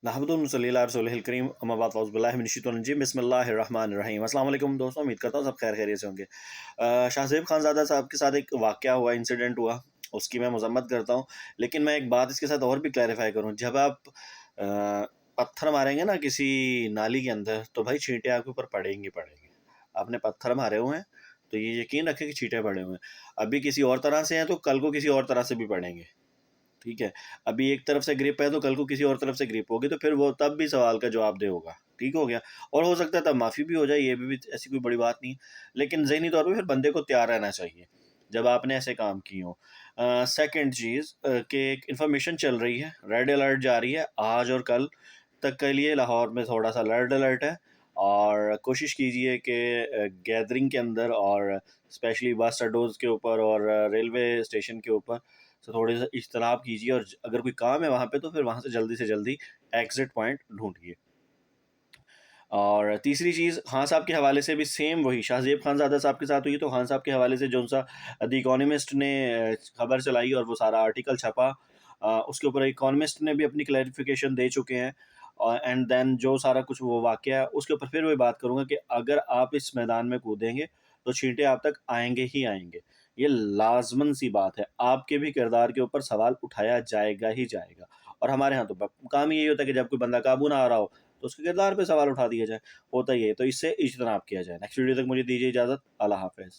नहमदुन सल्ली अला रसूलिहिल करीम अम्मा बाद फ़ौज़ बिल्लाहि मिनश शैतानिर रजीम बिस्मिल्लाहिर्रहमानिर्रहीम। अस्सलाम वालेकुम दोस्तों, उम्मीद करता हूँ सब खैर खैरियत से होंगे। शाहज़ेब खानज़ादा साहब के साथ एक वाक़या हुआ, इंसिडेंट हुआ, उसकी मैं मज़म्मत करता हूँ। लेकिन मैं एक बात इसके साथ और भी क्लैरिफ़ाई करूँ, जब आप पत्थर मारेंगे ना किसी नाली के अंदर, तो भाई छींटे आपके ऊपर पड़ेंगी ही पड़ेंगी। आपने पत्थर मारे हुए हैं, तो ये यकीन रखें कि छींटे पड़े हुए हैं। अभी किसी और तरह से हैं, तो कल को किसी और तरह से भी पड़ेंगे। ठीक है? अभी एक तरफ से ग्रिप है तो कल को किसी और तरफ से ग्रिप होगी, तो फिर वो तब भी सवाल का जवाबदेह होगा। ठीक हो गया? और हो सकता है तब माफ़ी भी हो जाए, ये भी ऐसी कोई बड़ी बात नहीं है। लेकिन ज़हनी तौर पे फिर बंदे को तैयार रहना चाहिए, जब आपने ऐसे काम किए हों। सेकंड चीज़ कि एक इन्फॉर्मेशन चल रही है, रेड अलर्ट जारी है आज और कल तक के लिए लाहौर में थोड़ा-सा रेड अलर्ट है। और कोशिश कीजिए कि गैदरिंग के अंदर और स्पेशली बस अड्डोज़ के ऊपर और रेलवे स्टेशन के ऊपर से थोड़े-से इज्तनाब कीजिए, और अगर कोई काम है वहाँ पे तो फिर वहाँ से जल्दी एग्ज़िट पॉइंट ढूँढिए। और तीसरी चीज़, खान साहब के हवाले से भी सेम वही शाहज़ेब खानज़ादा साहब के साथ हुई, तो खान साहब के हवाले से जो-सा द इकोनॉमिस्ट ने खबर चलाई और वो सारा आर्टिकल छपा, उसके ऊपर इकोनॉमिस्ट ने भी अपनी क्लैरिफ़िकेशन दे चुके हैं। एंड देन जो सारा कुछ वो वाक़या है, उसके ऊपर फिर वही बात करूँगा कि अगर आप इस मैदान में कूदेंगे, तो छींटे आप तक आएँगे ही आएँगे। ये लाज़िमन सी बात है, आपके भी किरदार के ऊपर सवाल उठाया जाएगा ही जाएगा। और हमारे यहाँ तो काम ही यही होता है कि जब कोई बंदा काबू ना आ रहा हो, तो उसके किरदार पे सवाल उठा दिया जाए, होता ही है। तो इससे इज्तनाब किया जाए। नेक्स्ट वीडियो तक मुझे दीजिए इजाज़त। अल्लाह हाफ़िज़।